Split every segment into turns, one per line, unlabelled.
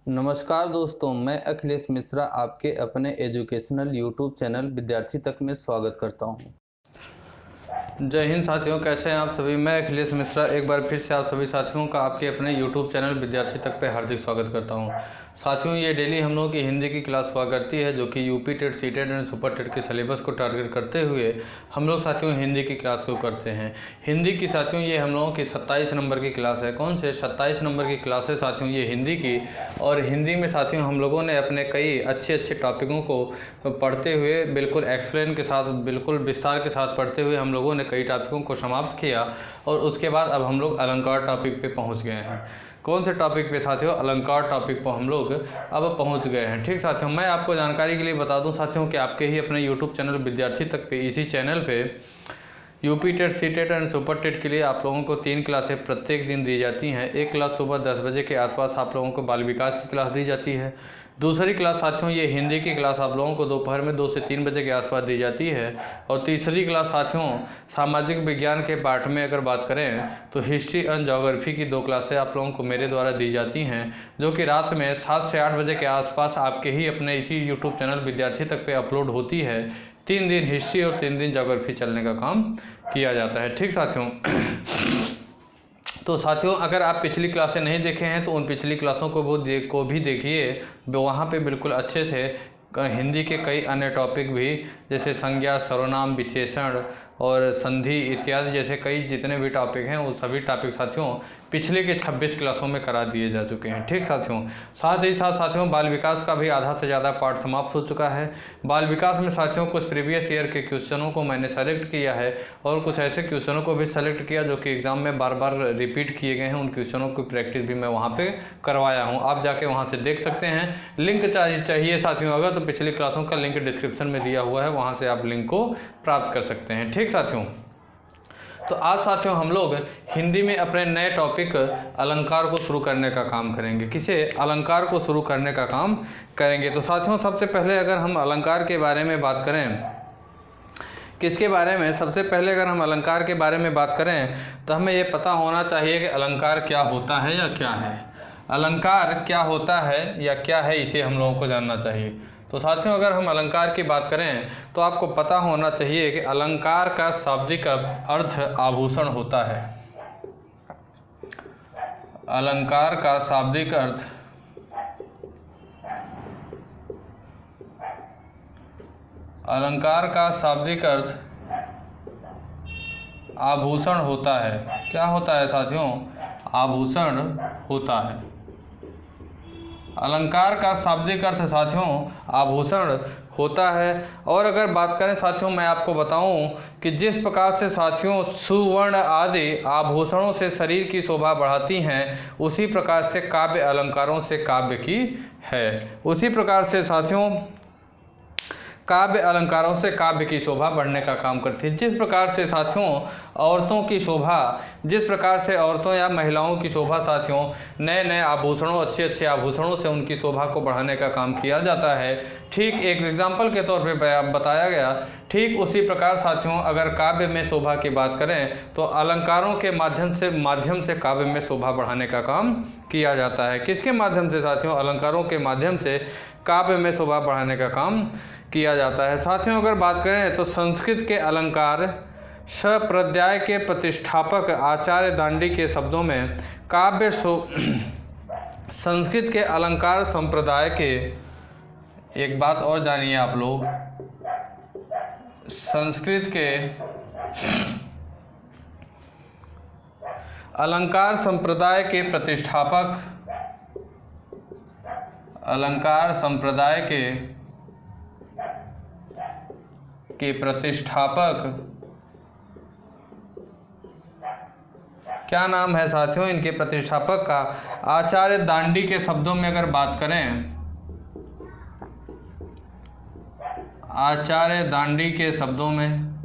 नमस्कार दोस्तों, मैं अखिलेश मिश्रा आपके अपने एजुकेशनल यूट्यूब चैनल विद्यार्थी तक में स्वागत करता हूं। जय हिंद साथियों, कैसे हैं आप सभी। मैं अखिलेश मिश्रा एक बार फिर से आप सभी साथियों का आपके अपने यूट्यूब चैनल विद्यार्थी तक पे हार्दिक स्वागत करता हूं। साथियों, ये डेली हम लोगों की हिंदी की क्लास हुआ करती है, जो कि UP TET, C TET and super TET के सिलेबस को टारगेट करते हुए हम लोग साथियों हिंदी की क्लास को करते हैं। हिंदी की साथियों ये हम लोगों की 27 नंबर की क्लास है। कौन से 27 नंबर की क्लास है साथियों, ये हिंदी की। और हिंदी में साथियों हम लोगों ने अपने कई अच्छे टॉपिकों को पढ़ते हुए बिल्कुल एक्सप्लेन के साथ, बिल्कुल विस्तार के साथ पढ़ते हुए हम लोगों ने कई टॉपिकों को समाप्त किया। और उसके बाद अब हम लोग अलंकार टॉपिक पे पहुंच गए हैं। कौन से टॉपिक पे साथियों, अलंकार टॉपिक पर हम लोग अब पहुंच गए हैं। ठीक साथियों, मैं आपको जानकारी के लिए बता दूं साथियों कि आपके ही अपने यूट्यूब चैनल विद्यार्थी तक पे, इसी चैनल पे UP TET, C TET and super TET के लिए आप लोगों को 3 क्लासें प्रत्येक दिन दी जाती हैं। एक क्लास सुबह 10 बजे के आसपास आप लोगों को बाल विकास की क्लास दी जाती है। दूसरी क्लास साथियों ये हिंदी की क्लास आप लोगों को दोपहर में 2 से 3 बजे के आसपास दी जाती है। और तीसरी क्लास साथियों सामाजिक विज्ञान के पार्ट में अगर बात करें तो हिस्ट्री एंड ज्योग्राफी की 2 क्लासें आप लोगों को मेरे द्वारा दी जाती हैं, जो कि रात में 7 से 8 बजे के आसपास आपके ही अपने इसी यूट्यूब चैनल विद्यार्थी तक पे अपलोड होती है। 3 दिन हिस्ट्री और 3 दिन ज्योग्राफी चलने का काम किया जाता है। ठीक साथियों, तो साथियों अगर आप पिछली क्लासें नहीं देखे हैं तो उन पिछली क्लासों को भी देखिए। वहाँ पे बिल्कुल अच्छे से हिंदी के कई अन्य टॉपिक भी, जैसे संज्ञा, सर्वनाम, विशेषण और संधि इत्यादि जैसे कई जितने भी टॉपिक हैं, वो सभी टॉपिक साथियों पिछले के 26 क्लासों में करा दिए जा चुके हैं। ठीक साथियों, साथ ही साथ साथियों बाल विकास का भी आधा से ज़्यादा पार्ट समाप्त हो चुका है। बाल विकास में साथियों कुछ प्रीवियस ईयर के क्वेश्चनों को मैंने सेलेक्ट किया है और कुछ ऐसे क्वेश्चनों को भी सेलेक्ट किया जो कि एग्ज़ाम में बार बार रिपीट किए गए हैं। उन क्वेश्चनों की प्रैक्टिस भी मैं वहाँ पे करवाया हूँ, आप जाके वहाँ से देख सकते हैं। लिंक चाहिए साथियों अगर, तो पिछली क्लासों का लिंक डिस्क्रिप्शन में दिया हुआ है, वहाँ से आप लिंक को प्राप्त कर सकते हैं। ठीक साथियों, तो आज साथियों हम लोग हिंदी में अपने नए टॉपिक अलंकार को शुरू करने का काम करेंगे। किसे? अलंकार को शुरू करने का काम करेंगे। तो साथियों सबसे पहले अगर हम अलंकार के बारे में बात करें, किसके बारे में, सबसे पहले अगर हम अलंकार के बारे में बात करें तो हमें ये पता होना चाहिए कि अलंकार क्या होता है या क्या है। अलंकार क्या होता है या क्या है, इसे हम लोगों को जानना चाहिए। तो साथियों अगर हम अलंकार की बात करें तो आपको पता होना चाहिए कि अलंकार का शाब्दिक अर्थ आभूषण होता है। अलंकार का शाब्दिक अर्थ आभूषण होता है। क्या होता है साथियों? आभूषण होता है। अलंकार का शाब्दिक अर्थ साथियों आभूषण होता है। और अगर बात करें साथियों, मैं आपको बताऊं कि जिस प्रकार से साथियों सुवर्ण आदि आभूषणों से शरीर की शोभा बढ़ाती हैं, उसी प्रकार से काव्य अलंकारों से काव्य की है। उसी प्रकार से साथियों काव्य अलंकारों से काव्य की शोभा बढ़ने का काम करती है। जिस प्रकार से साथियों औरतों की शोभा, जिस प्रकार से औरतों या महिलाओं की शोभा साथियों नए नए आभूषणों, अच्छे आभूषणों से उनकी शोभा को बढ़ाने का काम किया जाता है, ठीक एक एग्जाम्पल के तौर पे बताया गया। ठीक उसी प्रकार साथियों अगर काव्य में शोभा की बात करें तो अलंकारों के माध्यम से काव्य में शोभा बढ़ाने का काम किया जाता है। किसके माध्यम से साथियों? अलंकारों के माध्यम से काव्य में शोभा बढ़ाने का काम किया जाता है। साथियों अगर बात करें तो संस्कृत के अलंकार संप्रदाय के प्रतिष्ठापक आचार्य दांडी के शब्दों में संस्कृत के अलंकार संप्रदाय के, एक बात और जानिए आप लोग, संस्कृत के अलंकार संप्रदाय के प्रतिष्ठापक, अलंकार संप्रदाय के प्रतिष्ठापक क्या नाम है साथियों इनके प्रतिष्ठापक का? आचार्य दांडी के शब्दों में अगर बात करें, आचार्य दांडी के शब्दों में,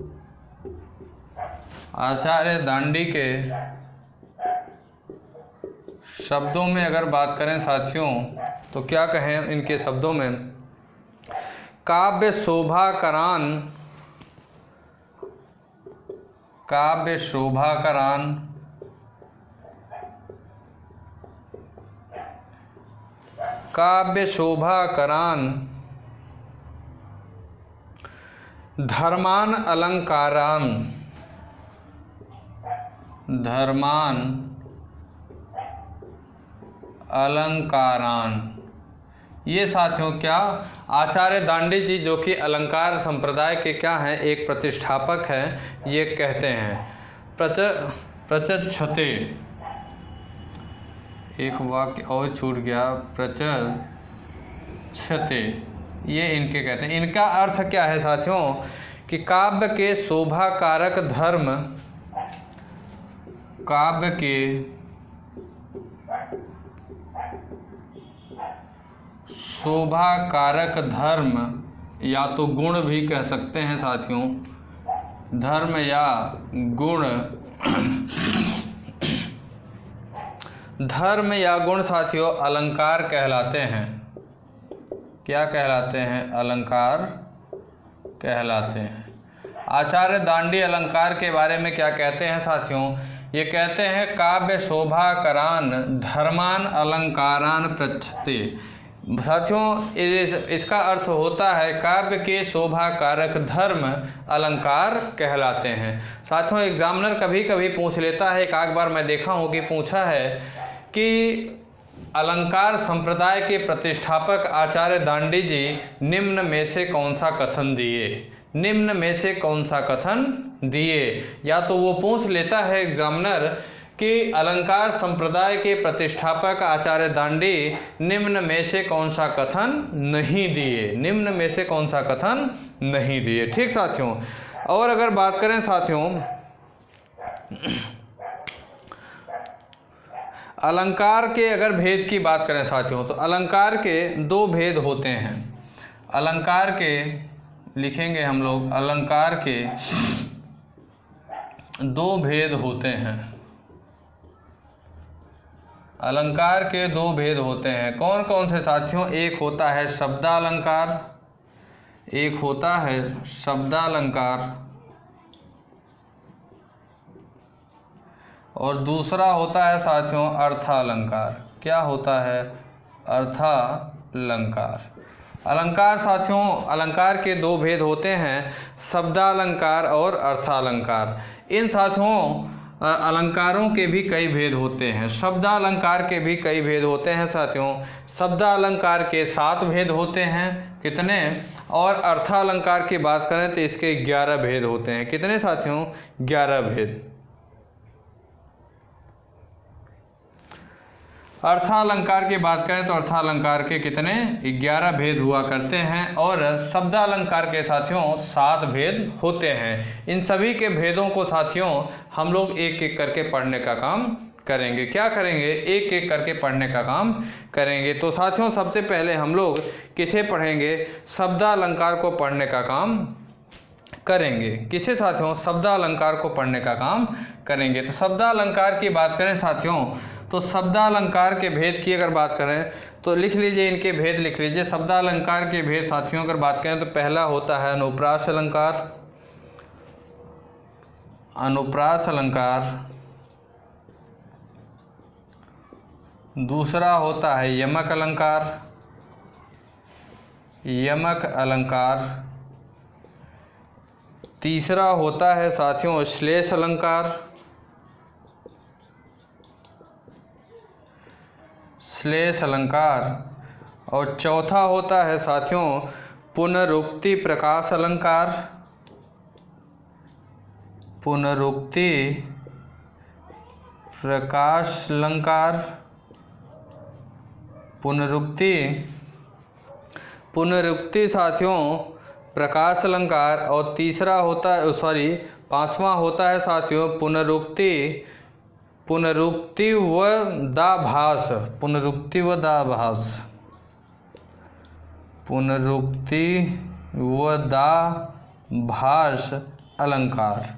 आचार्य दांडी के शब्दों में अगर बात करें साथियों तो क्या कहें इनके शब्दों में? काव्य शोभाकरान, काव्य शोभाकरान काव्य शोभाकरान धर्मान अलंकारान, धर्मान अलंकारान। ये साथियों क्या आचार्य दांडी जी जो कि अलंकार संप्रदाय के क्या हैं, एक प्रतिष्ठापक हैं, ये कहते हैं। प्रचक्षते, एक वाक्य और छूट गया, प्रचक्षते, ये इनके कहते हैं। इनका अर्थ क्या है साथियों कि काव्य के शोभा कारक धर्म, काव्य के शोभा कारक धर्म या तो गुण भी कह सकते हैं साथियों, धर्म या गुण, धर्म या गुण साथियों अलंकार कहलाते हैं। क्या कहलाते हैं? अलंकार कहलाते हैं। आचार्य दांडी अलंकार के बारे में क्या कहते हैं साथियों? ये कहते हैं काव्य शोभाकरान धर्मान अलंकारान प्रच्छते। साथियों इसका अर्थ होता है काव्य के शोभा कारक धर्म अलंकार कहलाते हैं। साथियों एग्जामिनर कभी कभी पूछ लेता है, एक आध बार मैं देखा हूँ कि पूछा है कि अलंकार संप्रदाय के प्रतिष्ठापक आचार्य दांडी जी निम्न में से कौन सा कथन दिए, निम्न में से कौन सा कथन दिए। या तो वो पूछ लेता है एग्जामिनर कि अलंकार संप्रदाय के प्रतिष्ठापक आचार्य दांडी निम्न में से कौन सा कथन नहीं दिए, निम्न में से कौन सा कथन नहीं दिए। ठीक साथियों, और अगर बात करें साथियों अलंकार के अगर भेद की बात करें साथियों तो अलंकार के दो भेद होते हैं। अलंकार के लिखेंगे हम लोग, अलंकार के दो भेद होते हैं। अलंकार के दो भेद होते हैं। कौन कौन से साथियों? एक होता है शब्दालंकार, एक होता है शब्दालंकार और दूसरा होता है साथियों अर्थालंकार। क्या होता है? अर्थालंकार। अलंकार साथियों अलंकार के दो भेद होते हैं, शब्दालंकार और अर्थालंकार। इन साथियों अलंकारों के भी कई भेद होते हैं, शब्दालंकार के भी कई भेद होते हैं साथियों। शब्दालंकार के 7 भेद होते हैं। कितने? और अर्थालंकार की बात करें तो इसके 11 भेद होते हैं। कितने साथियों? 11 भेद। अर्थालंकार की बात करें तो अर्थालंकार के कितने? 11 भेद हुआ करते हैं और शब्दालंकार के साथियों 7 भेद होते हैं। इन सभी के भेदों को साथियों हम लोग एक एक करके पढ़ने का काम करेंगे। क्या करेंगे? एक एक करके पढ़ने का काम करेंगे। तो साथियों सबसे पहले हम लोग किसे पढ़ेंगे? शब्दालंकार को पढ़ने का काम करेंगे। किसे साथियों? शब्दालंकार को पढ़ने का काम करेंगे। तो शब्दालंकार की बात करें साथियों तो शब्दालंकार के भेद की अगर बात करें तो लिख लीजिए, इनके भेद लिख लीजिए। शब्दालंकार के भेद साथियों अगर बात करें तो पहला होता है अनुप्रास अलंकार, अनुप्रास अलंकार। दूसरा होता है यमक अलंकार, यमक अलंकार। तीसरा होता है साथियों श्लेष अलंकार, श्लेष अलंकार। और चौथा होता है साथियों पुनरुक्ति प्रकाश अलंकार, पुनरुक्ति प्रकाश अलंकार, पुनरुक्ति साथियों प्रकाश अलंकार। और तीसरा होता है पांचवा होता है साथियों पुनरुक्ति व दाभास, पुनरुक्ति व दाभास, पुनरुक्ति व दाभास अलंकार।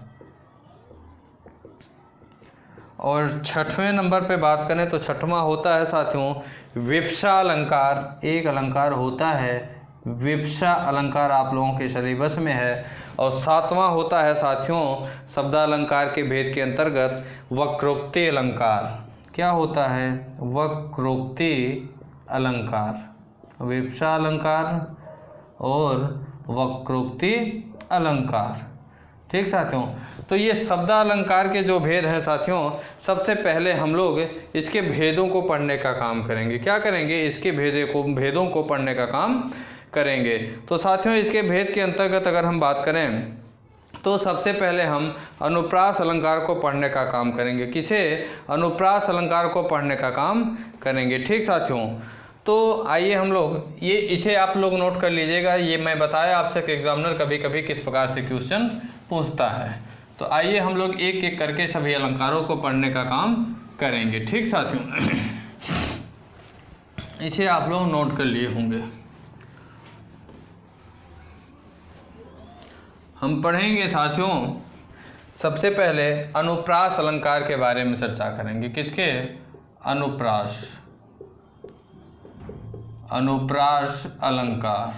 और छठवें नंबर पे बात करें तो छठवां होता है साथियों विवक्षा अलंकार। एक अलंकार होता है विवक्षा अलंकार, आप लोगों के सिलेबस में है। और सातवां होता है साथियों शब्दालंकार के भेद के अंतर्गत वक्रोक्ति अलंकार। क्या होता है? वक्रोक्ति अलंकार, विवक्षा अलंकार और वक्रोक्ति अलंकार। ठीक साथियों, तो ये शब्द अलंकार के जो भेद हैं साथियों, सबसे पहले हम लोग इसके भेदों को पढ़ने का काम करेंगे। क्या करेंगे? इसके भेदों को पढ़ने का काम करेंगे। तो साथियों, इसके भेद के अंतर्गत अगर हम बात करें तो सबसे पहले हम अनुप्रास अलंकार को पढ़ने का काम करेंगे। किसे? अनुप्रास अलंकार को पढ़ने का काम करेंगे। ठीक साथियों, तो आइए हम लोग इसे आप लोग नोट कर लीजिएगा। ये मैं बताया आपसे कि एग्जामिनर कभी कभी किस प्रकार से क्वेश्चन पूछता है। तो आइए हम लोग एक एक करके सभी अलंकारों को पढ़ने का काम करेंगे। ठीक साथियों, इसे आप लोग नोट कर लिए होंगे। हम पढ़ेंगे साथियों, सबसे पहले अनुप्रास अलंकार के बारे में चर्चा करेंगे। किसके? अनुप्रास अलंकार।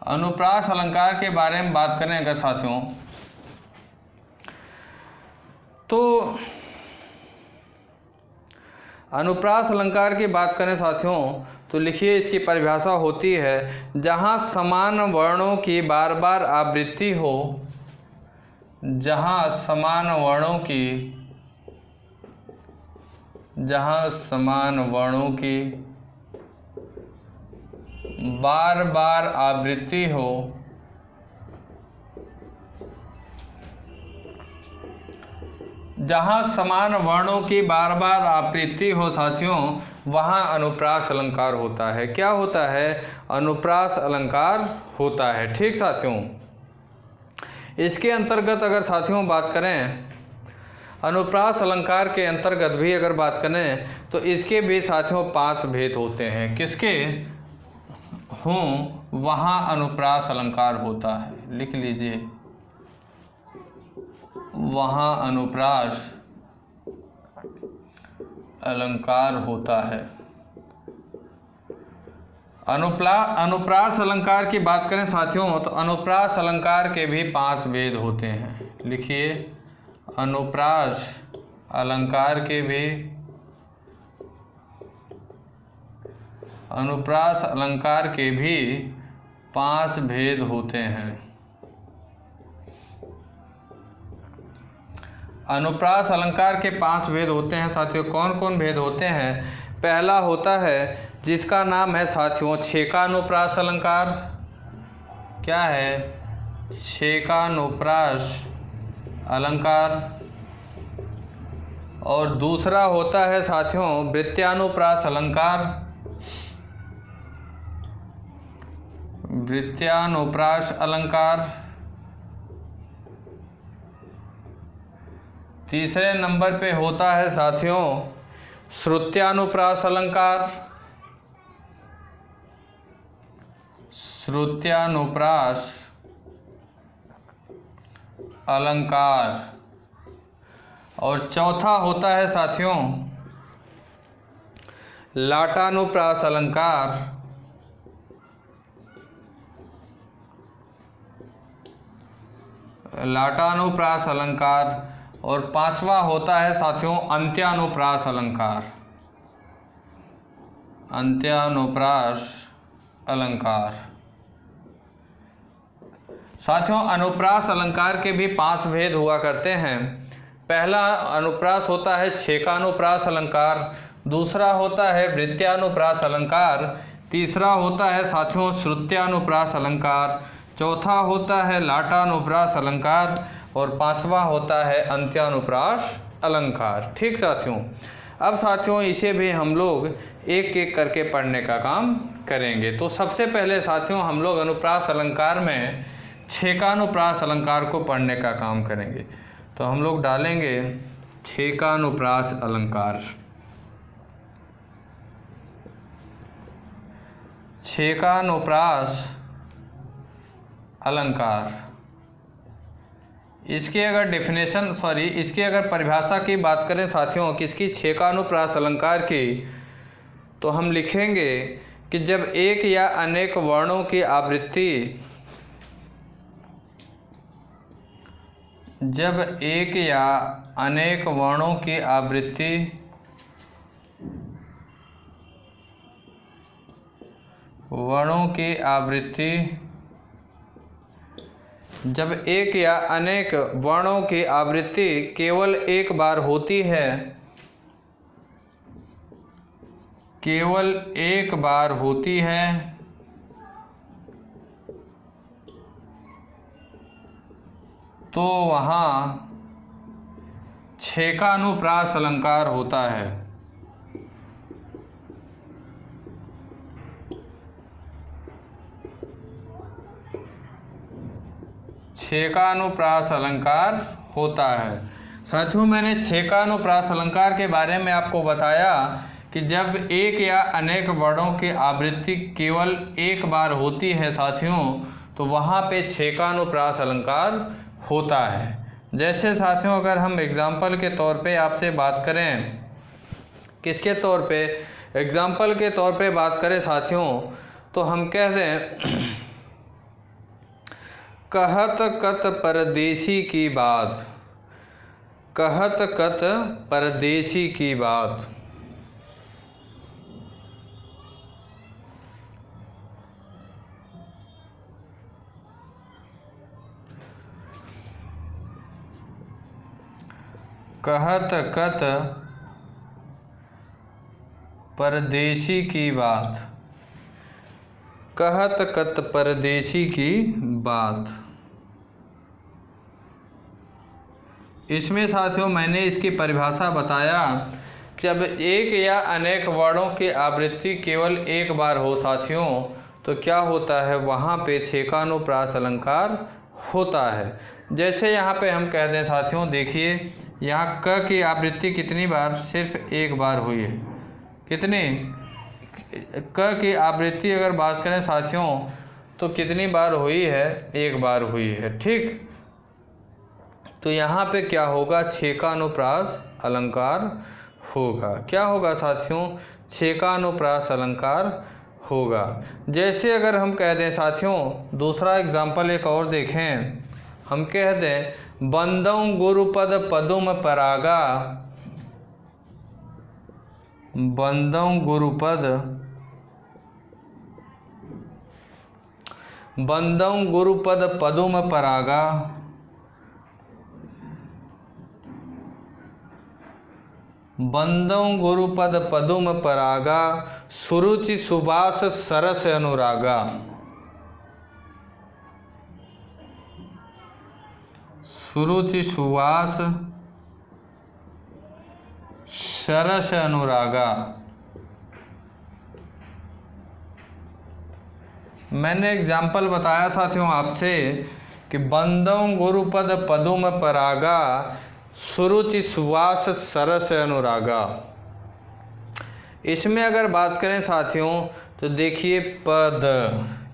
अनुप्रास अलंकार के बारे में बात करें अगर साथियों, तो अनुप्रास अलंकार की बात करें साथियों, तो लिखिए इसकी परिभाषा होती है, जहाँ समान वर्णों की बार बार आवृत्ति हो, जहाँ समान वर्णों की बार बार आवृत्ति हो, जहाँ समान वर्णों की बार बार आवृत्ति हो साथियों, वहाँ अनुप्रास अलंकार होता है। क्या होता है? अनुप्रास अलंकार होता है। ठीक साथियों, इसके अंतर्गत अगर साथियों बात करें, अनुप्रास अलंकार के अंतर्गत भी अगर बात करें तो इसके भी साथियों 5 भेद होते हैं। किसके? वहाँ अनुप्रास अलंकार होता है। लिख लीजिए, वहाँ अनुप्रास अलंकार होता है। अनुप्रास अलंकार की बात करें साथियों, तो अनुप्रास अलंकार के भी 5 भेद होते हैं। लिखिए, अनुप्रास अलंकार के भी 5 भेद होते हैं। अनुप्रास अलंकार के 5 भेद होते हैं साथियों। कौन कौन भेद होते हैं? पहला होता है जिसका नाम है साथियों छेकानुप्रास अलंकार। क्या है? छेकानुप्रास अलंकार। और दूसरा होता है साथियों वृत्यानुप्रास अलंकार। वृत्यानुप्रास अलंकार। तीसरे नंबर पे होता है साथियों श्रुत्यानुप्रास अलंकार। श्रुत्यानुप्रास अलंकार। और चौथा होता है साथियों लाटानुप्रास अलंकार। लाटानुप्रास अलंकार। और पांचवा होता है साथियों अंत्यानुप्रास अलंकार। अंत्यानुप्रास अलंकार। साथियों अनुप्रास अलंकार के भी 5 भेद हुआ करते हैं। पहला अनुप्रास होता है छेकानुप्रास अलंकार। दूसरा होता है वृत्यानुप्रास अलंकार। तीसरा होता है साथियों श्रुत्यानुप्रास अलंकार। चौथा होता है लाटानुप्रास अलंकार। और पांचवा होता है अंत्यानुप्रास अलंकार। ठीक साथियों, अब साथियों इसे भी हम लोग एक एक करके पढ़ने का काम करेंगे। तो सबसे पहले साथियों हम लोग अनुप्रास अलंकार में छेकानुप्रास अलंकार को पढ़ने का काम करेंगे। तो हम लोग डालेंगे छेकानुप्रास अलंकार। छेकानुप्रास अलंकार। इसकी अगर परिभाषा की बात करें साथियों किसकी? छेकानुप्रास अलंकार की, तो हम लिखेंगे कि जब एक या अनेक वर्णों की आवृत्ति वर्णों की आवृत्ति जब एक या अनेक वर्णों की आवृत्ति केवल एक बार होती है, केवल एक बार होती है, तो वहाँ छेकानुप्रास अलंकार होता है। छेकानुप्रास अलंकार होता है। साथियों, मैंने छेकानुप्रास अलंकार के बारे में आपको बताया कि जब एक या अनेक वर्णों की आवृत्ति केवल एक बार होती है साथियों, तो वहाँ पे छेकानुप्रास अलंकार होता है। जैसे साथियों, अगर हम एग्जाम्पल के तौर पे आपसे बात करें, किसके तौर पे, एग्जाम्पल के तौर पे बात करें साथियों, तो हम कह दें कहत कत परदेसी की बात, कहत कत परदेसी की बात। कहत कत परदेसी की बात, कहत कत परदेसी की बात। इसमें साथियों मैंने इसकी परिभाषा बताया, जब एक या अनेक वर्णों की आवृत्ति केवल एक बार हो साथियों, तो क्या होता है, वहाँ पे छेकानुप्रास अलंकार होता है। जैसे यहाँ पे हम कह दें साथियों, देखिए यहाँ क की आवृत्ति कितनी बार, सिर्फ एक बार हुई है। कितनी, क की आवृत्ति अगर बात करें साथियों, तो कितनी बार हुई है, एक बार हुई है। ठीक, तो यहाँ पे क्या होगा, छेकानुप्रास अलंकार होगा। क्या होगा साथियों, छेकानुप्रास अलंकार होगा। जैसे अगर हम कह दें साथियों, दूसरा एग्जाम्पल एक और देखें, हम कह दें बंदौ गुरुपद पदुम परागा, बंदौ गुरुपद, बंदौ गुरुपद पदुम परागा, बंदौ गुरुपद पदुम परागा, सुरुचि सुबास सरस अनुरागा, सुरुचि सुवास सरस अनुरागा। मैंने एग्जाम्पल बताया साथियों आपसे कि बंदौ गुरुपद पदुम परागा, सुरुचि सुवास सरस अनुरागा। इसमें अगर बात करें साथियों, तो देखिए पद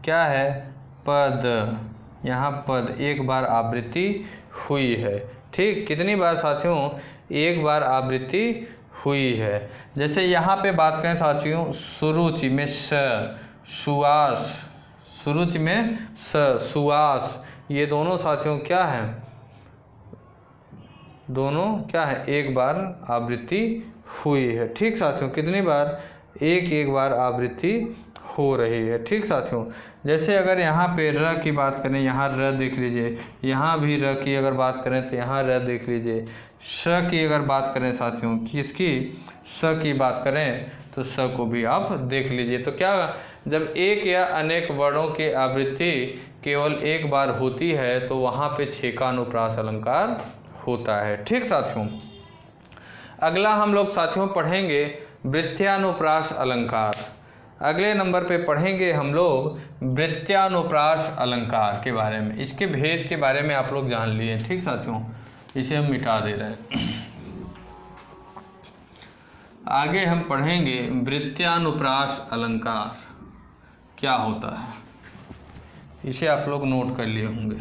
क्या है, पद, यहाँ पद एक बार आवृत्ति हुई है। ठीक, कितनी बार साथियों, एक बार आवृत्ति हुई है। जैसे यहाँ पे बात करें साथियों, सुरुचि में स, सुवास, सुरुचि में स, सुवास, ये दोनों साथियों क्या है, दोनों क्या है, एक बार आवृत्ति हुई है। ठीक साथियों, कितनी बार, एक बार आवृत्ति हो रही है। ठीक साथियों, जैसे अगर यहाँ पे र की बात करें, यहाँ र देख लीजिए, यहाँ भी र की अगर बात करें तो यहाँ र देख लीजिए। स की अगर बात करें साथियों, किसकी, स की बात करें, तो स को भी आप देख लीजिए। तो क्या, जब एक या अनेक वर्णों की आवृत्ति केवल एक बार होती है, तो वहाँ पे छेकानुप्रास अलंकार होता है। ठीक साथियों, अगला हम लोग साथियों पढ़ेंगे वृत्त्यानुप्रास अलंकार। अगले नंबर पे पढ़ेंगे हम लोग वृत्त्यानुप्रास अलंकार के बारे में। इसके भेद के बारे में आप लोग जान लिए। ठीक साथियों, इसे हम मिटा दे रहे हैं। आगे हम पढ़ेंगे वृत्त्यानुप्रास अलंकार क्या होता है, इसे आप लोग नोट कर लिए होंगे,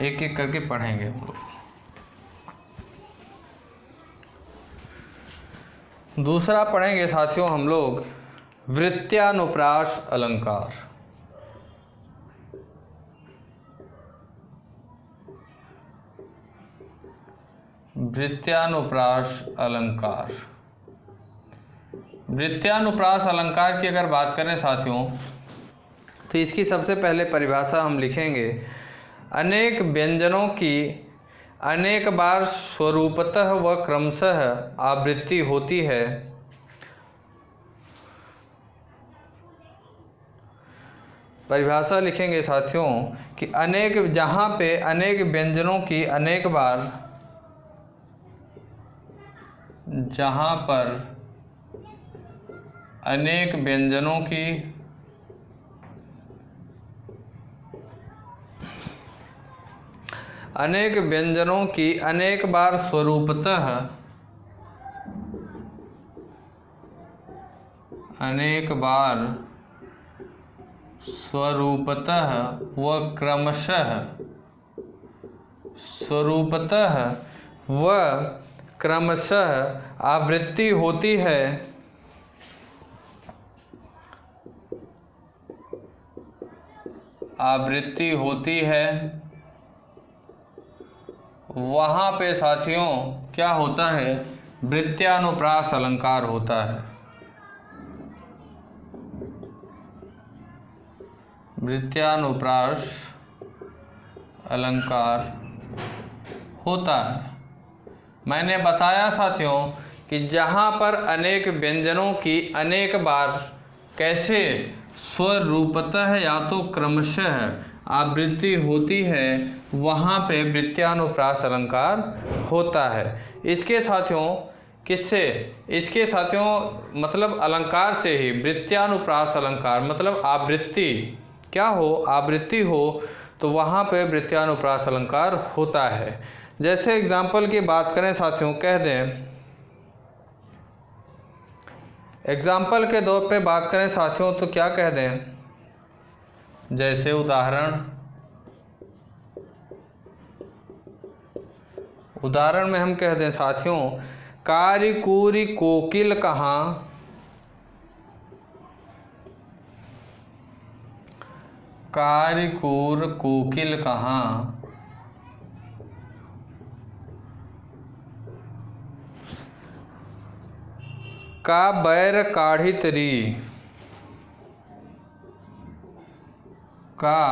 एक एक करके पढ़ेंगे हम लोग। दूसरा पढ़ेंगे साथियों हम लोग वृत्त्यानुप्रास अलंकार। वृत्त्यानुप्रास अलंकार, वृत्यानुप्रास अलंकार की अगर बात करें साथियों, तो इसकी सबसे पहले परिभाषा हम लिखेंगे, अनेक व्यंजनों की अनेक बार स्वरूपतः व क्रमशः आवृत्ति होती है। परिभाषा लिखेंगे साथियों कि अनेक, जहाँ पे अनेक व्यंजनों की अनेक बार, जहाँ पर अनेक व्यंजनों की अनेक बार स्वरूपतः, अनेक बार स्वरूपतः व क्रमशः, स्वरूपतः व क्रमशः आवृत्ति होती है, आवृत्ति होती है, वहाँ पे साथियों क्या होता है, वृत्यानुप्रास अलंकार होता है। वृत्यानुप्रास अलंकार होता है। मैंने बताया साथियों कि जहाँ पर अनेक व्यंजनों की अनेक बार कैसे स्वरूपतः या तो क्रमशः आवृत्ति होती है, वहाँ पे वृत्यानुप्रास अलंकार होता है। इसके साथियों किससे, इसके साथियों मतलब अलंकार से ही, वृत्यानुप्रास अलंकार मतलब आवृत्ति क्या हो, आवृत्ति हो, तो वहाँ पे वृत्यानुप्रास अलंकार होता है। जैसे एग्जाम्पल की बात करें साथियों, कह दें, एग्जाम्पल के तौर पे बात करें साथियों तो क्या कह दें, जैसे उदाहरण में हम कह दें साथियों, कारी कूरी कोकिल कहाँ, कारी कूर कोकिल कहाँ, का बैर काढ़ित री, का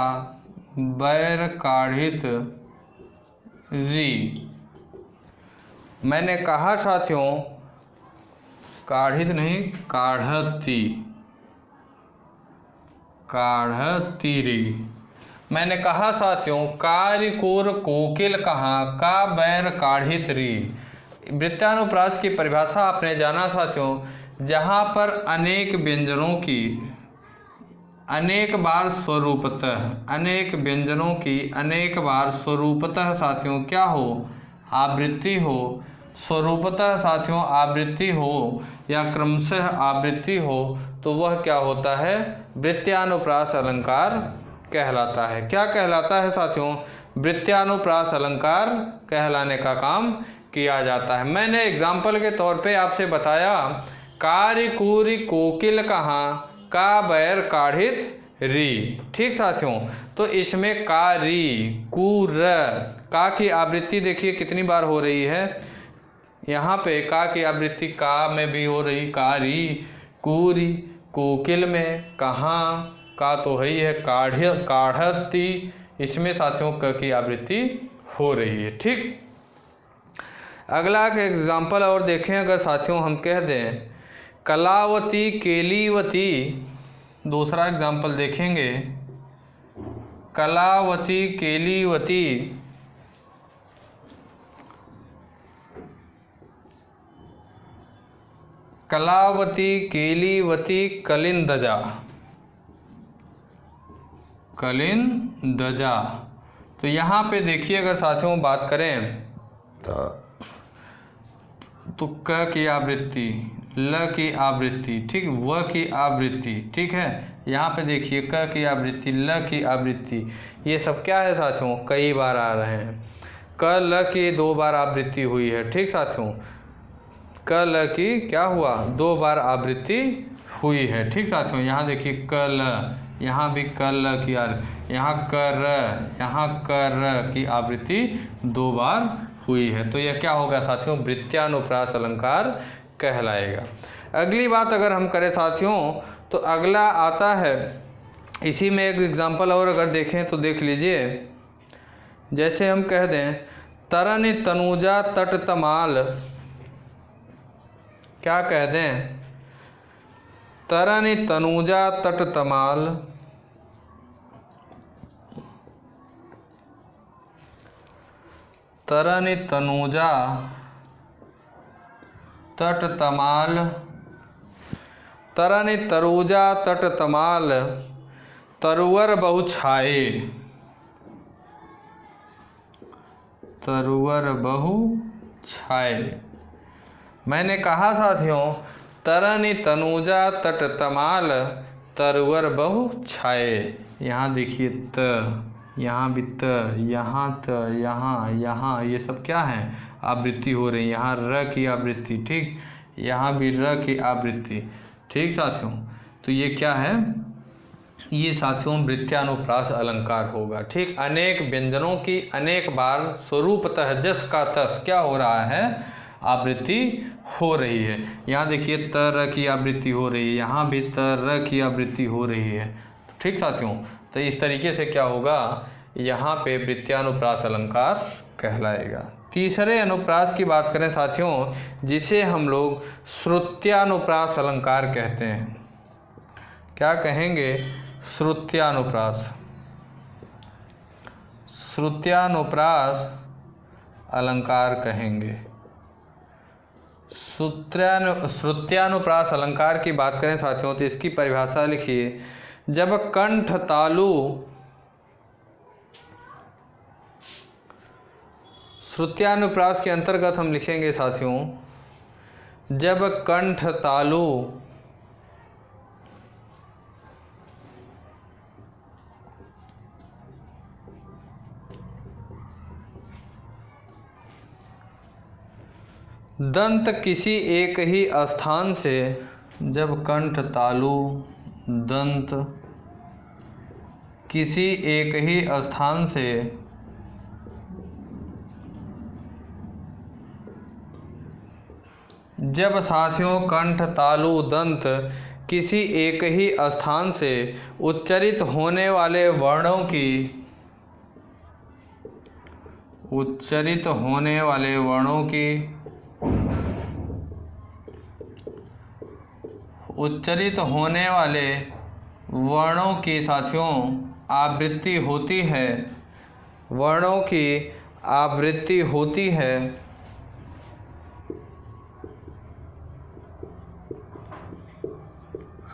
बैर काढ़ित री। मैंने कहा साथियों, काढ़ित नहीं, काढ़ती, काढ़ती री। मैंने कहा साथियों, कारिकोर कोकिल कहाँ, का बैर काढ़ित री। वृत्यानुप्रास की परिभाषा आपने जाना साथियों, जहाँ पर अनेक व्यंजनों की अनेक बार स्वरूपतः, अनेक व्यंजनों की अनेक बार स्वरूपतः साथियों क्या हो, आवृत्ति हो, स्वरूपतः साथियों आवृत्ति हो या क्रमशः आवृत्ति हो, तो वह क्या होता है, वृत्यानुप्रास अलंकार कहलाता है। क्या कहलाता है साथियों, वृत्यानुप्रास अलंकार कहलाने का काम किया जाता है। मैंने एग्जाम्पल के तौर पे आपसे बताया, कारी कूरी कोकिल कहाँ, का बैर काढ़ित री। ठीक साथियों, तो इसमें कारी कूर, का की आवृत्ति देखिए कितनी बार हो रही है, यहाँ पे का की आवृत्ति का में भी हो रही, कारी कूरी, कोकिल में कहाँ, का तो है ही है, काढ़ती, इसमें साथियों क की आवृत्ति हो रही है। ठीक, अगला एक एग्जाम्पल और देखें अगर साथियों, हम कह दें कलावती केलीवती, दूसरा एग्जाम्पल देखेंगे, कलावती केलीवती, कलावती केलीवती कलिंदजा, कलिंदजा। तो यहाँ पे देखिए अगर साथियों बात करें तो क की आवृत्ति, ल की आवृत्ति, ठीक, व की आवृत्ति, ठीक है, यहाँ पे देखिए क की आवृत्ति, ल की आवृत्ति, ये सब क्या है साथियों, कई बार आ रहे हैं। क ल की 2 बार आवृत्ति हुई है। ठीक साथियों, क ल की क्या हुआ, 2 बार आवृत्ति हुई है। ठीक साथियों, यहाँ देखिए क ल, यहाँ भी क ल की, यहाँ कर की आवृत्ति 2 बार हुई है। तो यह क्या होगा साथियों, वृत्यानुप्रास अलंकार कहलाएगा। अगली बात अगर हम करें साथियों तो अगला आता है, इसी में एक एग्जाम्पल और अगर देखें तो देख लीजिए। जैसे हम कह दें तरन तनुजा तट तमाल, क्या कह दें, तरन तनुजा तट तमाल, तरन तनुजा तट तमाल, तरन तरुजा तट तमाल, तरुवर बहु छाए, तरुवर बहु छाए। मैंने कहा साथियों तरन तनुजा तट तमाल, तरुवर बहु छाए। यहाँ देखिए त, यहाँ भी त, यहाँ त, यहाँ ये सब क्या है, आवृत्ति हो रही है। यहाँ र की आवृत्ति, ठीक, यहाँ भी र की आवृत्ति, ठीक साथियों। तो ये क्या है, ये साथियों वृत्यानुप्रास अलंकार होगा, ठीक। अनेक व्यंजनों की अनेक बार स्वरूपतः जस का तस क्या हो रहा है, आवृत्ति हो रही है। यहाँ देखिए तर की आवृत्ति हो रही है, यहाँ भी तर की आवृत्ति हो रही है, ठीक साथियों। तो इस तरीके से क्या होगा, यहाँ पे वृत्यानुप्रास अलंकार कहलाएगा। तीसरे अनुप्रास की बात करें साथियों, जिसे हम लोग श्रुत्यानुप्रास अलंकार कहते हैं। क्या कहेंगे, श्रुत्यानुप्रास, श्रुत्यानुप्रास अलंकार कहेंगे। श्रुत्यानुप्रास अलंकार की बात करें साथियों तो इसकी परिभाषा लिखिए, जब कंठ तालु, श्रुत्यानुप्रास के अंतर्गत हम लिखेंगे साथियों, जब कंठ तालु दंत किसी एक ही स्थान से, जब कंठ तालु दंत किसी एक ही स्थान से जब साथियों कंठ तालु दंत किसी एक ही स्थान से उच्चरित होने वाले वर्णों की, उच्चरित होने वाले वर्णों की, उच्चरित होने वाले वर्णों की साथियों आवृत्ति होती है, वर्णों की आवृत्ति होती है,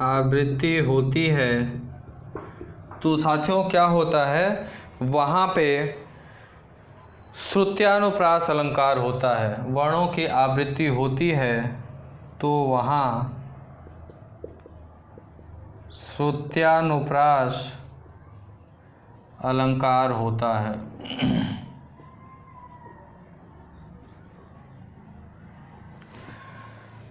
आवृत्ति होती है, तो साथियों क्या होता है, वहाँ पे श्रुत्यानुप्रास अलंकार होता है। वर्णों की आवृत्ति होती है तो वहाँ श्रुत्यानुप्रास अलंकार होता है।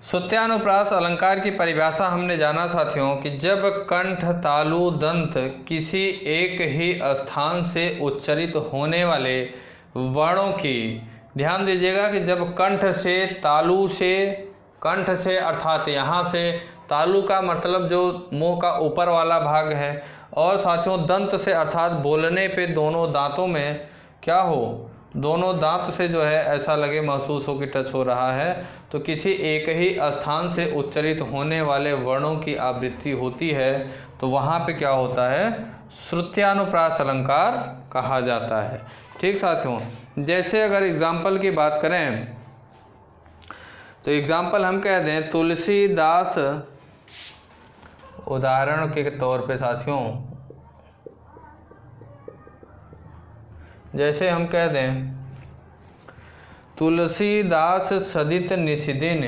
श्रुत्यानुप्रास अलंकार की परिभाषा हमने जाना साथियों कि जब कंठ तालु दंत किसी एक ही स्थान से उच्चरित होने वाले वर्णों की, ध्यान दीजिएगा कि जब कंठ से, तालु से, कंठ से अर्थात यहाँ से, तालु का मतलब जो मुंह का ऊपर वाला भाग है, और साथियों दंत से अर्थात बोलने पे दोनों दांतों में क्या हो, दोनों दांत से जो है ऐसा लगे, महसूस हो कि टच हो रहा है, तो किसी एक ही स्थान से उच्चरित होने वाले वर्णों की आवृत्ति होती है, तो वहाँ पे क्या होता है, श्रुत्यानुप्रास अलंकार कहा जाता है, ठीक साथियों। जैसे अगर एग्जाम्पल की बात करें तो एग्जाम्पल हम कह दें तुलसीदास, उदाहरण के तौर पे साथियों, जैसे हम कह दें तुलसीदास सदित निशिदिन,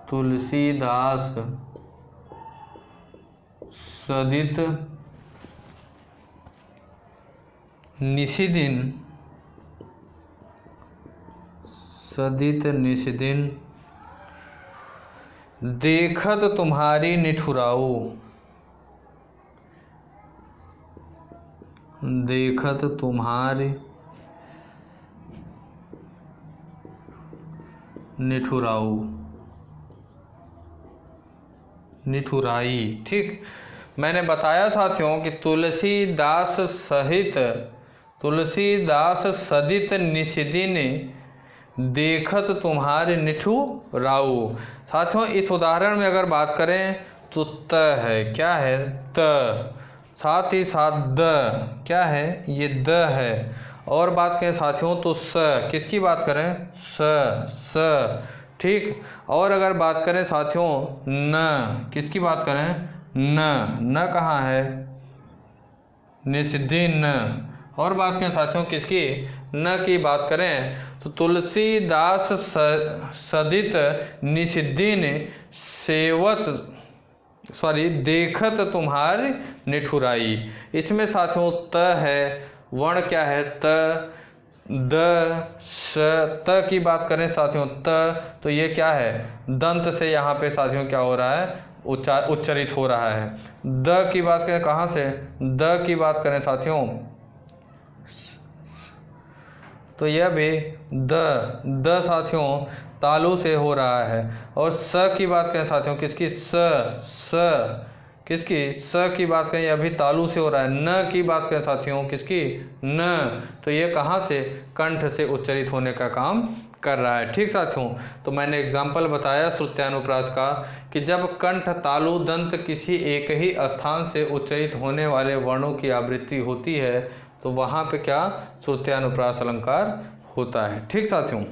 तुलसीदास सदित निशिदिन, सदित निशिदिन देखत तुम्हारी निठुराऊ, देखत तुम्हारी निठुराऊ, निठुराई। ठीक, मैंने बताया साथियों कि तुलसीदास सदित निषिदिन देखत तुम्हारे निठुराऊ। साथियों इस उदाहरण में अगर बात करें तो त है, क्या है, त, साथ ही साथ द, क्या है, ये द है। और बात करें साथियों तो स, किसकी बात करें, स। ठीक, और अगर बात करें साथियों न, किसकी बात करें, न कहाँ है, निषिदिन। और बात करें साथियों किसकी, न की बात करें तो तुलसीदास सदित निषिदिन देखत तुम्हारी निठुराई। इसमें साथियों त है, वर्ण क्या है, त, द, स, त की बात करें साथियों त, तो ये क्या है, दंत से यहाँ पे साथियों क्या हो रहा है, उच्चरित हो रहा है। द की बात करें कहाँ से, द की बात करें साथियों तो यह भी द साथियों तालु से हो रहा है। और स की बात करें साथियों किसकी, किसकी, स की बात करें यह भी तालु से हो रहा है। न की बात करें साथियों किसकी, न, तो ये कहाँ से, कंठ से उच्चरित होने का काम कर रहा है। ठीक साथियों, तो मैंने एग्जाम्पल बताया श्रुत्यानुप्रास का कि जब कंठ तालु दंत किसी एक ही स्थान से उच्चरित होने वाले वर्णों की आवृत्ति होती है तो वहाँ पे क्या, श्रुत्यानुप्रास अलंकार होता है। ठीक साथियों,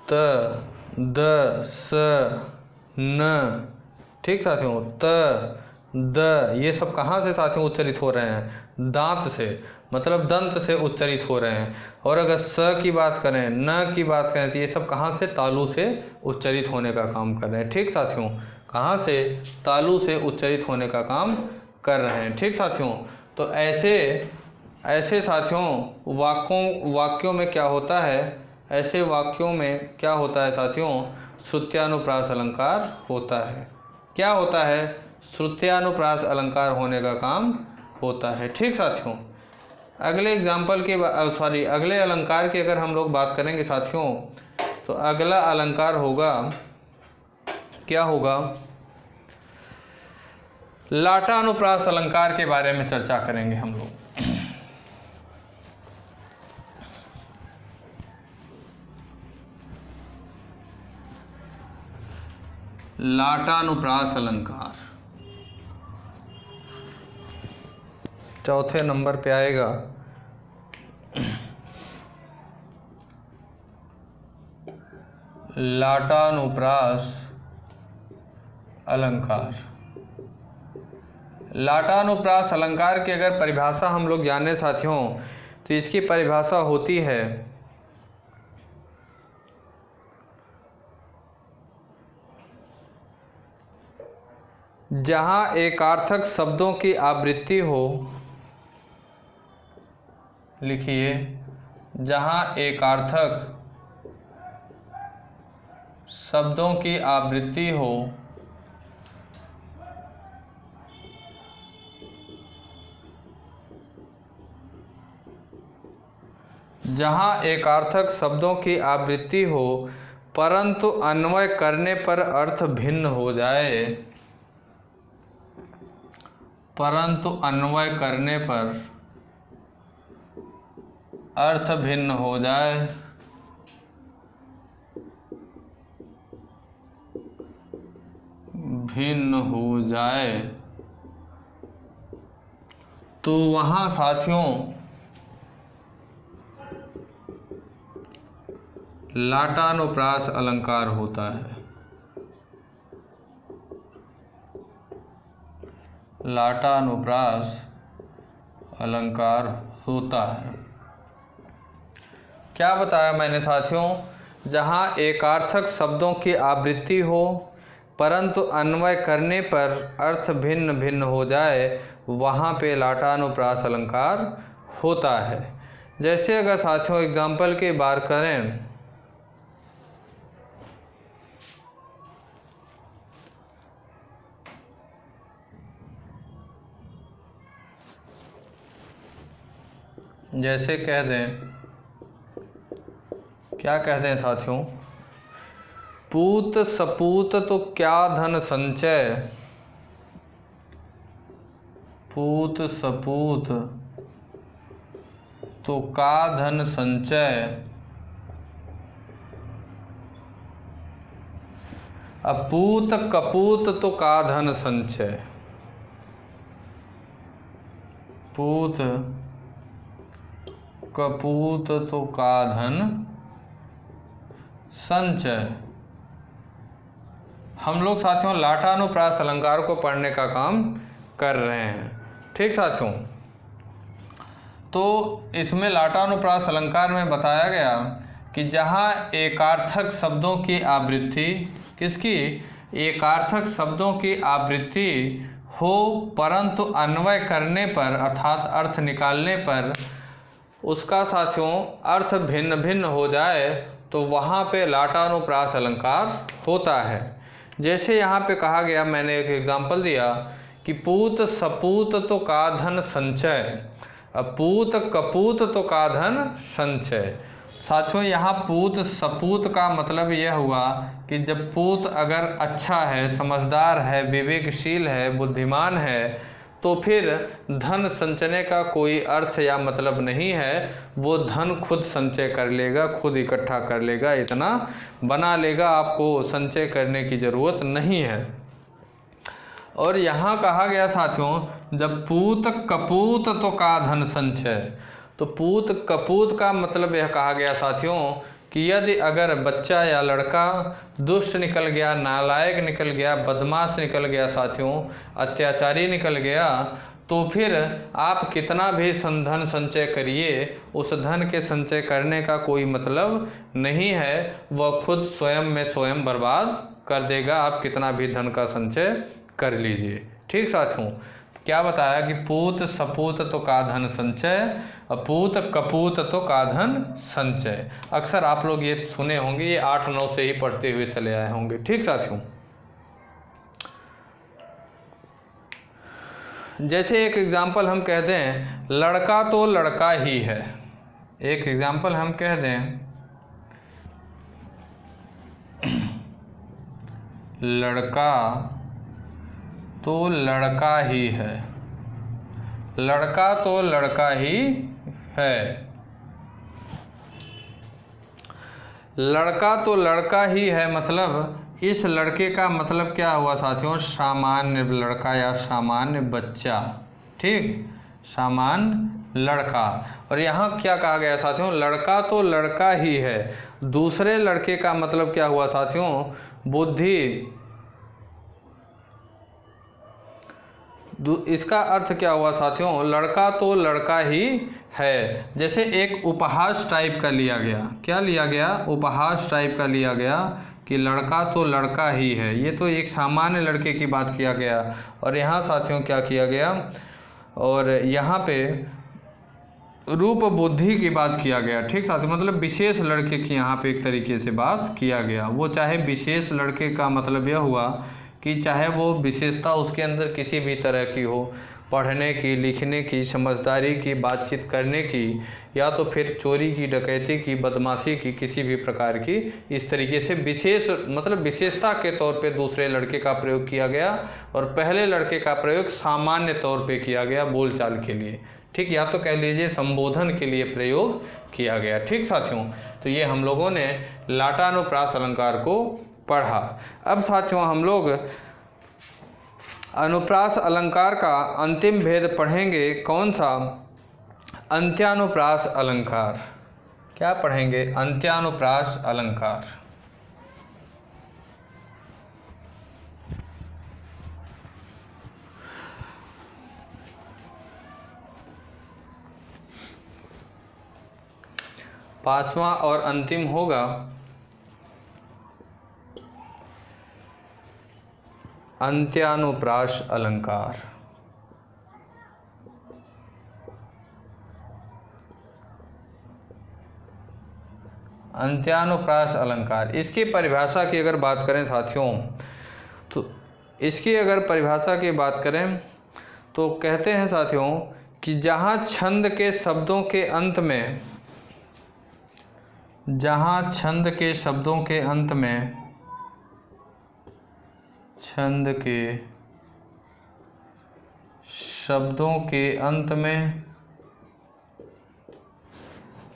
त, द, स, न। ठीक साथियों, त, द, ये सब कहाँ से साथियों उच्चरित हो रहे हैं, दांत से, मतलब दंत से उच्चरित हो रहे हैं। और अगर स की बात करें, न की बात करें तो ये सब कहाँ से, तालु से उच्चरित होने का काम कर रहे हैं। ठीक साथियों, कहाँ से, तालु से उच्चरित होने का काम कर रहे हैं। ठीक साथियों, तो ऐसे साथियों वाक्यों में क्या होता है, ऐसे वाक्यों में क्या होता है साथियों, श्रुत्यानुप्रास अलंकार होता है। क्या होता है, श्रुत्यानुप्रास अलंकार होने का काम होता है। ठीक साथियों, अगले एग्जाम्पल के अगले अलंकार की अगर हम लोग बात करेंगे साथियों तो अगला अलंकार होगा, क्या होगा, लाटानुप्रास अलंकार के बारे में चर्चा करेंगे हम लोग। लाटानुप्रास अलंकार चौथे नंबर पे आएगा। लाटानुप्रास अलंकार, लाटानुप्रास अलंकार की अगर परिभाषा हम लोग जाने साथियों तो इसकी परिभाषा होती है, जहाँ एकार्थक शब्दों की आवृत्ति हो, लिखिए, जहाँ एकार्थक शब्दों की आवृत्ति हो जहाँ एकार्थक शब्दों की आवृत्ति हो परंतु अन्वय करने पर अर्थ भिन्न हो जाए, परंतु अन्वय करने पर अर्थ भिन्न हो जाए, भिन्न हो जाए, तो वहाँ साथियों लाटानुप्रास अलंकार होता है। लाटानुप्रास अलंकार होता है। क्या बताया मैंने साथियों, जहाँ एकार्थक शब्दों की आवृत्ति हो परंतु अन्वय करने पर अर्थ भिन्न भिन्न हो जाए वहाँ पे लाटानुप्रास अलंकार होता है। जैसे अगर साथियों एग्जाम्पल की बात करें जैसे कह दें, क्या कह दें साथियों, पूत सपूत तो क्या धन संचय, पूत सपूत तो का धन संचय। अपूत कपूत तो का धन संचय, पूत कपूत तो का धन संचय। हम लोग साथियों लाटानुप्रास अलंकार को पढ़ने का काम कर रहे हैं। ठीक साथियों, तो इसमें लाटानुप्रास अलंकार में बताया गया कि जहाँ एकार्थक शब्दों की आवृत्ति, किसकी, एकार्थक शब्दों की आवृत्ति हो परंतु अन्वय करने पर अर्थात अर्थ निकालने पर उसका साथियों अर्थ भिन्न भिन्न हो जाए तो वहाँ पे लाटानुप्रास अलंकार होता है। जैसे यहाँ पे कहा गया, मैंने एक एग्जाम्पल दिया कि पूत सपूत तो का धन संचय, अपूत कपूत तो का धन संचय। साथियों यहाँ पूत सपूत का मतलब यह हुआ कि जब पूत अगर अच्छा है, समझदार है, विवेकशील है, बुद्धिमान है, तो फिर धन संचने का कोई अर्थ या मतलब नहीं है। वो धन खुद संचय कर लेगा, खुद इकट्ठा कर लेगा, इतना बना लेगा, आपको संचय करने की ज़रूरत नहीं है। और यहाँ कहा गया साथियों, जब पूत कपूत तो का धन संचय, तो पूत कपूत का मतलब यह कहा गया साथियों कि यदि अगर बच्चा या लड़का दुष्ट निकल गया, नालायक निकल गया, बदमाश निकल गया साथियों, अत्याचारी निकल गया, तो फिर आप कितना भी धन संचय करिए, उस धन के संचय करने का कोई मतलब नहीं है। वह खुद स्वयं में स्वयं बर्बाद कर देगा, आप कितना भी धन का संचय कर लीजिए। ठीक साथियों, क्या बताया कि पूत सपूत तो का धन संचय, अपूत कपूत तो का धन संचय। अक्सर आप लोग ये सुने होंगे, ये 8-9 से ही पढ़ते हुए चले आए होंगे। ठीक साथियों, जैसे एक एग्जाम्पल हम कह दें, लड़का तो लड़का ही है। एक एग्जाम्पल हम कह दें, लड़का तो लड़का ही है, लड़का तो लड़का ही है। लड़का तो लड़का ही है मतलब इस लड़के का मतलब क्या हुआ साथियों, सामान्य लड़का या सामान्य बच्चा। ठीक, सामान्य लड़का। और यहाँ क्या कहा गया साथियों, लड़का तो लड़का ही है। दूसरे लड़के का मतलब क्या हुआ साथियों, बुद्धि। इसका अर्थ क्या हुआ साथियों, लड़का तो लड़का ही है। जैसे एक उपहास टाइप का लिया गया, क्या लिया गया, उपहास टाइप का लिया गया कि लड़का तो लड़का ही है। ये तो एक सामान्य लड़के की बात किया गया। और यहाँ साथियों क्या किया गया, और यहाँ पे रूप बुद्धि की बात किया गया। ठीक साथियों, मतलब विशेष लड़के की यहाँ पे एक तरीके से बात किया गया। वो चाहे विशेष लड़के का मतलब यह हुआ कि चाहे वो विशेषता उसके अंदर किसी भी तरह की हो, पढ़ने की, लिखने की, समझदारी की, बातचीत करने की, या तो फिर चोरी की, डकैती की, बदमाशी की, किसी भी प्रकार की, इस तरीके से विशेष मतलब विशेषता के तौर पे दूसरे लड़के का प्रयोग किया गया और पहले लड़के का प्रयोग सामान्य तौर पे किया गया बोलचाल के लिए। ठीक, या तो कह लीजिए संबोधन के लिए प्रयोग किया गया। ठीक साथियों, तो ये हम लोगों ने लाटानुप्रास अलंकार को पढ़ा। अब साथियों हम लोग अनुप्रास अलंकार का अंतिम भेद पढ़ेंगे। कौन सा, अंत्यानुप्रास अलंकार। क्या पढ़ेंगे, अंत्यानुप्रास अलंकार। पांचवा और अंतिम होगा अंत्यानुप्रास अलंकार। अंत्यानुप्रास अलंकार, इसकी परिभाषा की अगर बात करें साथियों, तो इसकी अगर परिभाषा की बात करें तो कहते हैं साथियों कि जहाँ छंद के शब्दों के अंत में, जहाँ छंद के शब्दों के अंत में, छंद के शब्दों के अंत में,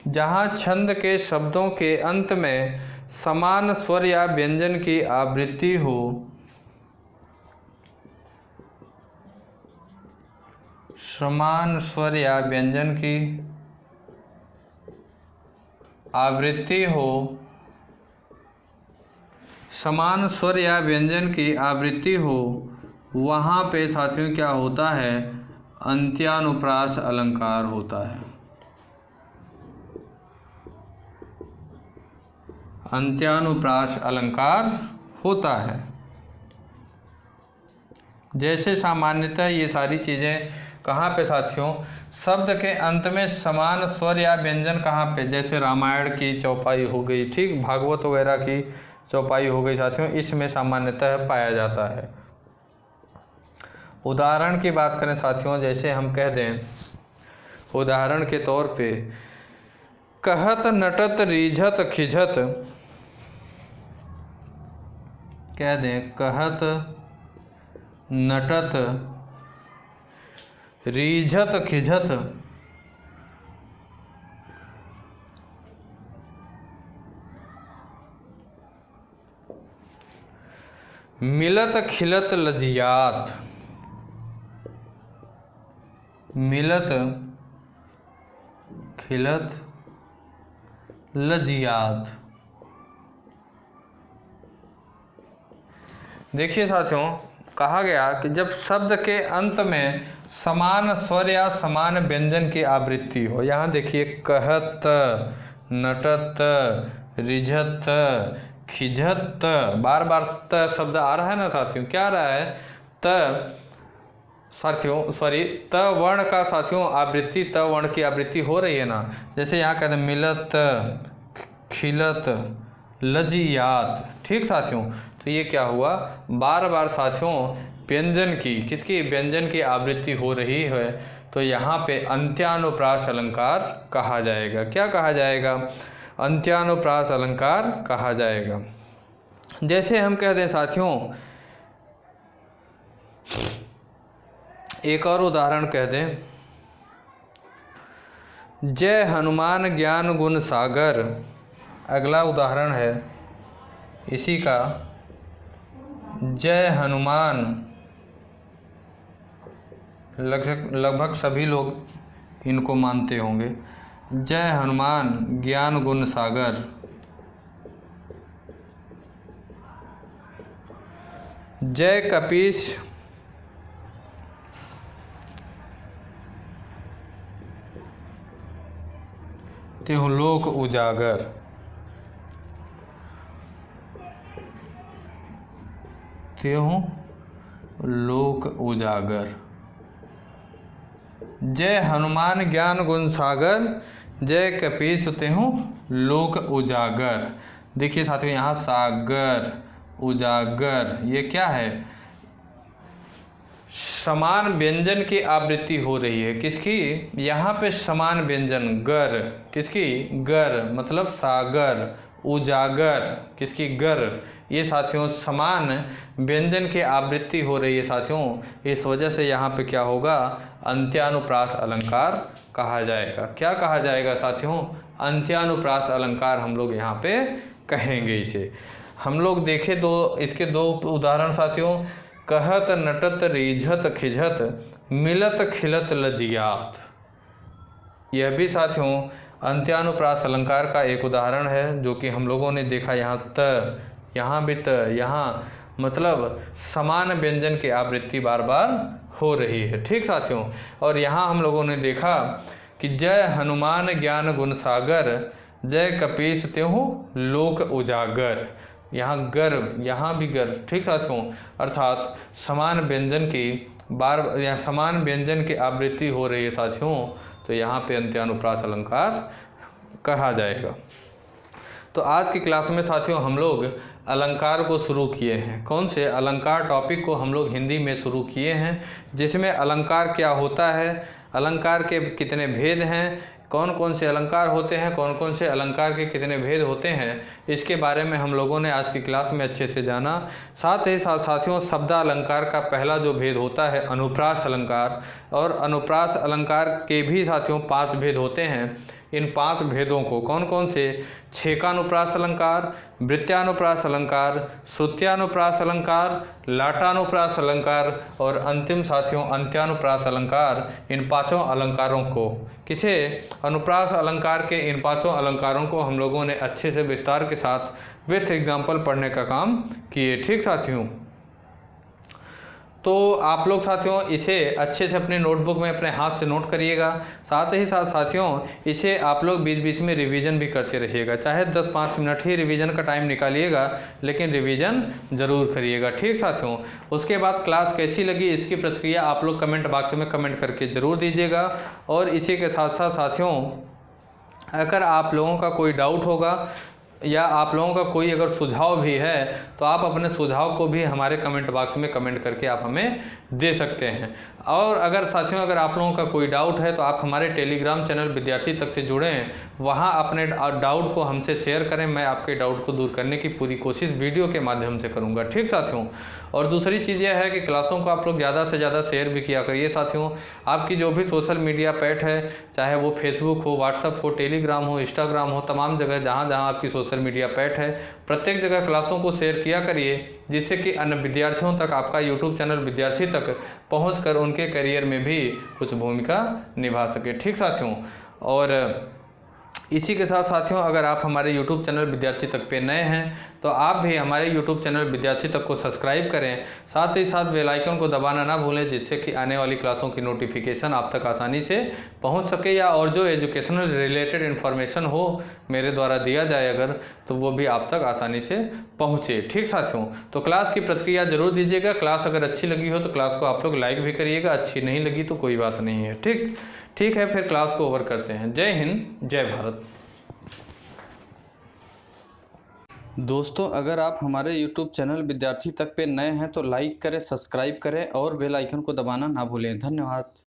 जहाँ छंद के शब्दों के अंत में समान स्वर या व्यंजन की आवृत्ति हो, समान स्वर या व्यंजन की आवृत्ति हो, समान स्वर या व्यंजन की आवृत्ति हो, वहाँ पे साथियों क्या होता है, अंत्यानुप्रास अलंकार होता है। अंत्यानुप्रास अलंकार होता है। जैसे सामान्यतः ये सारी चीज़ें कहाँ पे साथियों, शब्द के अंत में समान स्वर या व्यंजन कहाँ पे, जैसे रामायण की चौपाई हो गई, ठीक, भागवत वगैरह की चौपाई हो गई साथियों, इसमें सामान्यतः पाया जाता है। उदाहरण की बात करें साथियों, जैसे हम कह दें उदाहरण के तौर पे, कहत नटत रीझत खिझत, कह दें कहत नटत रीझत खिझत, मिलत खिलत लजियात, मिलत खिलत लजियात। देखिए साथियों, कहा गया कि जब शब्द के अंत में समान स्वर या समान व्यंजन की आवृत्ति हो, यहाँ देखिए कहत, नटत, रिझत, खिझत, बार बार त शब्द आ रहा है ना साथियों, क्या आ रहा है, त साथियों सॉरी त वर्ण का साथियों आवृत्ति, त वर्ण की आवृत्ति हो रही है ना। जैसे यहाँ कहते हैं मिलत खिलत लजियात, ठीक साथियों, तो ये क्या हुआ, बार बार साथियों व्यंजन की, किसकी, व्यंजन की आवृत्ति हो रही है, तो यहाँ पे अंत्यानुप्रास अलंकार कहा जाएगा। क्या कहा जाएगा, अंत्यानुप्रास अलंकार कहा जाएगा। जैसे हम कह दें साथियों, एक और उदाहरण कह दें, जय हनुमान ज्ञान गुण सागर, अगला उदाहरण है इसी का, जय हनुमान, लगभग सभी लोग इनको मानते होंगे, जय हनुमान ज्ञान गुण सागर, जय कपीस त्यों लोक उजागर, त्यों लोक उजागर, जय हनुमान ज्ञान गुण सागर, जय कपीस त्यों लोक उजागर। देखिए साथियों, यहाँ सागर उजागर ये क्या है, समान व्यंजन की आवृत्ति हो रही है, किसकी, यहाँ पे समान व्यंजन गर, किसकी, गर, मतलब सागर, उजागर, किसकी, गर, ये साथियों समान व्यंजन की आवृत्ति हो रही है साथियों। इस वजह से यहाँ पे क्या होगा, अंत्यानुप्रास अलंकार कहा जाएगा। क्या कहा जाएगा साथियों, अंत्यानुप्रास अलंकार हम लोग यहाँ पे कहेंगे इसे। हम लोग देखें इसके दो उदाहरण साथियों, कहत नटत रीझत खिझत मिलत खिलत लजियात, यह भी साथियों अंत्यानुप्रास अलंकार का एक उदाहरण है, जो कि हम लोगों ने देखा। यहाँ त, यहाँ भी त, यहाँ मतलब समान व्यंजन की आवृत्ति बार बार हो रही है, ठीक साथियों। और यहाँ हम लोगों ने देखा कि जय हनुमान ज्ञान गुण सागर, जय कपीस त्यों लोक उजागर, यहाँ गर, यहाँ भी गर, ठीक साथियों, अर्थात समान व्यंजन की या समान व्यंजन की आवृत्ति हो रही है साथियों, तो यहाँ पे अंत्यानुप्रास अलंकार कहा जाएगा। तो आज की क्लास में साथियों हम लोग अलंकार को शुरू किए हैं। कौन से अलंकार टॉपिक को हम लोग हिंदी में शुरू किए हैं, जिसमें अलंकार क्या होता है, अलंकार के कितने भेद हैं, कौन कौन से अलंकार होते हैं, कौन कौन से अलंकार के कितने भेद होते हैं, इसके बारे में हम लोगों ने आज की क्लास में अच्छे से जाना। साथ ही साथ साथियों, शब्दालंकार का पहला जो भेद होता है अनुप्रास अलंकार, और अनुप्रास अलंकार के भी साथियों 5 भेद होते हैं। इन 5 भेदों को कौन कौन से, छेकानुप्रास अलंकार, वृत्त्यानुप्रास अलंकार, श्रुत्यानुप्रास अलंकार, लाटानुप्रास अलंकार और अंतिम साथियों अंत्यानुप्रास अलंकार, इन 5 अलंकारों को, किसे, अनुप्रास अलंकार के इन 5 अलंकारों को हम लोगों ने अच्छे से विस्तार के साथ विथ एग्जाम्पल पढ़ने का काम किए। ठीक साथियों, तो आप लोग साथियों इसे अच्छे से अपने नोटबुक में अपने हाथ से नोट करिएगा। साथ ही साथ साथियों इसे आप लोग बीच बीच में रिवीजन भी करते रहिएगा, चाहे 10-5 मिनट ही रिवीजन का टाइम निकालिएगा, लेकिन रिवीजन ज़रूर करिएगा। ठीक साथियों, उसके बाद क्लास कैसी लगी इसकी प्रतिक्रिया आप लोग कमेंट बॉक्स में कमेंट करके ज़रूर दीजिएगा। और इसी के साथ साथ साथियों, अगर आप लोगों का कोई डाउट होगा या आप लोगों का कोई अगर सुझाव भी है तो आप अपने सुझाव को भी हमारे कमेंट बॉक्स में कमेंट करके आप हमें दे सकते हैं। और अगर साथियों अगर आप लोगों का कोई डाउट है तो आप हमारे टेलीग्राम चैनल विद्यार्थी तक से जुड़ें, वहां अपने डाउट को हमसे शेयर करें, मैं आपके डाउट को दूर करने की पूरी कोशिश वीडियो के माध्यम से करूँगा। ठीक साथियों, और दूसरी चीज़ यह है कि क्लासों को आप लोग ज़्यादा से ज़्यादा शेयर भी किया करिए साथियों। आपकी जो भी सोशल मीडिया पैट है, चाहे वो फेसबुक हो, व्हाट्सअप हो, टेलीग्राम हो, इंस्टाग्राम हो, तमाम जगह जहाँ जहाँ आपकी सोशल मीडिया पैट है, प्रत्येक जगह क्लासों को शेयर किया करिए, जिससे कि अन्य विद्यार्थियों तक आपका यूट्यूब चैनल विद्यार्थी तक पहुंचकर उनके करियर में भी कुछ भूमिका निभा सके। ठीक साथियों, और इसी के साथ साथियों अगर आप हमारे YouTube चैनल विद्यार्थी तक पे नए हैं तो आप भी हमारे YouTube चैनल विद्यार्थी तक को सब्सक्राइब करें, साथ ही साथ बेल आइकन को दबाना ना भूलें, जिससे कि आने वाली क्लासों की नोटिफिकेशन आप तक आसानी से पहुंच सके, या और जो एजुकेशनल रिलेटेड इन्फॉर्मेशन हो मेरे द्वारा दिया जाए अगर, तो वो भी आप तक आसानी से पहुँचे। ठीक साथियों, तो क्लास की प्रतिक्रिया जरूर दीजिएगा। क्लास अगर अच्छी लगी हो तो क्लास को आप लोग लाइक भी करिएगा, अच्छी नहीं लगी तो कोई बात नहीं है। ठीक है, फिर क्लास को ओवर करते हैं। जय हिंद, जय भारत। दोस्तों अगर आप हमारे YouTube चैनल विद्यार्थी तक पे नए हैं तो लाइक करें, सब्सक्राइब करें और बेल आइकन को दबाना ना भूलें। धन्यवाद।